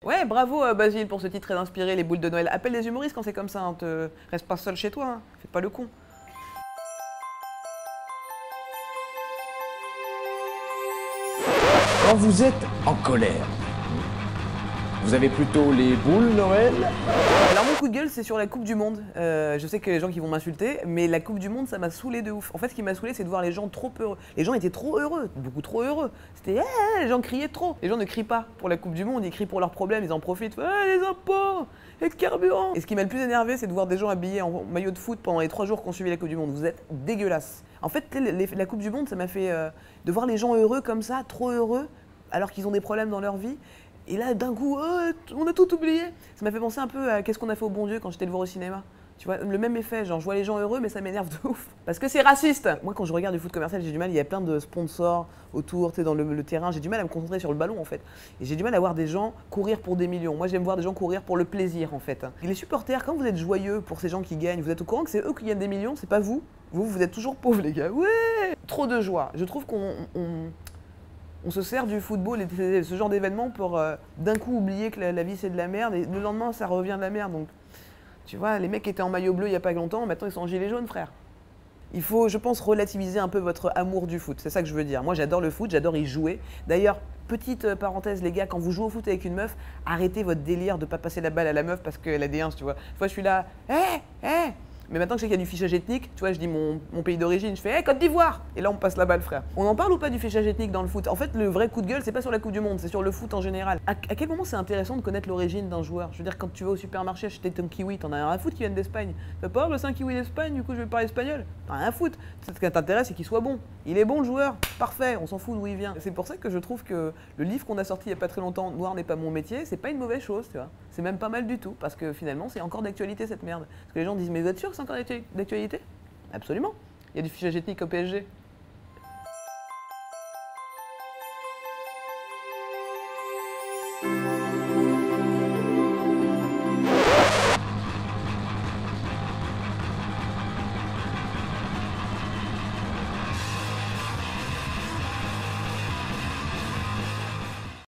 Ouais, bravo Basile pour ce titre très inspiré, les boules de Noël. Appelle les humoristes quand c'est comme ça, hein. Reste pas seul chez toi, hein. Fais pas le con. Quand vous êtes en colère, vous avez plutôt les boules Noël? Alors mon coup de gueule c'est sur la Coupe du Monde. Je sais que les gens qui vont m'insulter, mais la Coupe du Monde ça m'a saoulé de ouf. En fait ce qui m'a saoulé c'est de voir les gens trop heureux. Les gens étaient trop heureux, beaucoup trop heureux. C'était les gens criaient trop. Les gens ne crient pas pour la Coupe du Monde, ils crient pour leurs problèmes, ils en profitent. Les impôts, les carburants. Et ce qui m'a le plus énervé c'est de voir des gens habillés en maillot de foot pendant les 3 jours qu'on suivait la Coupe du Monde. Vous êtes dégueulasses. En fait la Coupe du Monde ça m'a fait de voir les gens heureux comme ça, trop heureux, alors qu'ils ont des problèmes dans leur vie. Et là, d'un coup, on a tout oublié. Ça m'a fait penser un peu à qu'est-ce qu'on a fait au bon Dieu quand j'étais le voir au cinéma. Tu vois, le même effet, genre je vois les gens heureux, mais ça m'énerve de ouf. Parce que c'est raciste. Moi, quand je regarde du foot commercial, j'ai du mal, il y a plein de sponsors autour, tu sais, dans le terrain. J'ai du mal à me concentrer sur le ballon, en fait. Et j'ai du mal à voir des gens courir pour des millions. Moi, j'aime voir des gens courir pour le plaisir, en fait. Et les supporters, quand vous êtes joyeux pour ces gens qui gagnent, vous êtes au courant que c'est eux qui gagnent des millions, c'est pas vous. Vous êtes toujours pauvres, les gars. Ouais. Trop de joie. Je trouve on se sert du football et ce genre d'événement pour d'un coup oublier que la vie c'est de la merde et le lendemain ça revient de la merde. Donc tu vois, les mecs qui étaient en maillot bleu il y a pas longtemps, maintenant ils sont en gilet jaune, frère. Il faut, je pense, relativiser un peu votre amour du foot. C'est ça que je veux dire. Moi j'adore le foot, j'adore y jouer. D'ailleurs, petite parenthèse les gars, quand vous jouez au foot avec une meuf, arrêtez votre délire de pas passer la balle à la meuf parce qu'elle a des 1, tu vois. Des fois je suis là, mais maintenant que je sais qu'il y a du fichage ethnique, tu vois, je dis mon pays d'origine, je fais Côte d'Ivoire. Et là, on me passe la balle, frère. On en parle ou pas du fichage ethnique dans le foot? En fait, le vrai coup de gueule, c'est pas sur la Coupe du Monde, c'est sur le foot en général. À quel moment c'est intéressant de connaître l'origine d'un joueur? Je veux dire, quand tu vas au supermarché acheter ton kiwi, t'en as rien à foutre qui vienne d'Espagne. Tu fais pas, c'est un kiwi d'Espagne, du coup, je vais parler espagnol. T'en as rien à foutre. Ce qui t'intéresse, c'est qu'il soit bon. Il est bon, le joueur. Parfait, on s'en fout d'où il vient. C'est pour ça que je trouve que le livre qu'on a sorti il y a pas très longtemps, Noir n'est pas mon métier, c'est pas une mauvaise chose, tu vois. C'est même pas mal du tout, parce que finalement, c'est encore d'actualité cette merde. Parce que les gens disent, mais vous êtes sûr que c'est encore d'actualité? Absolument. Il y a du fichage ethnique au PSG.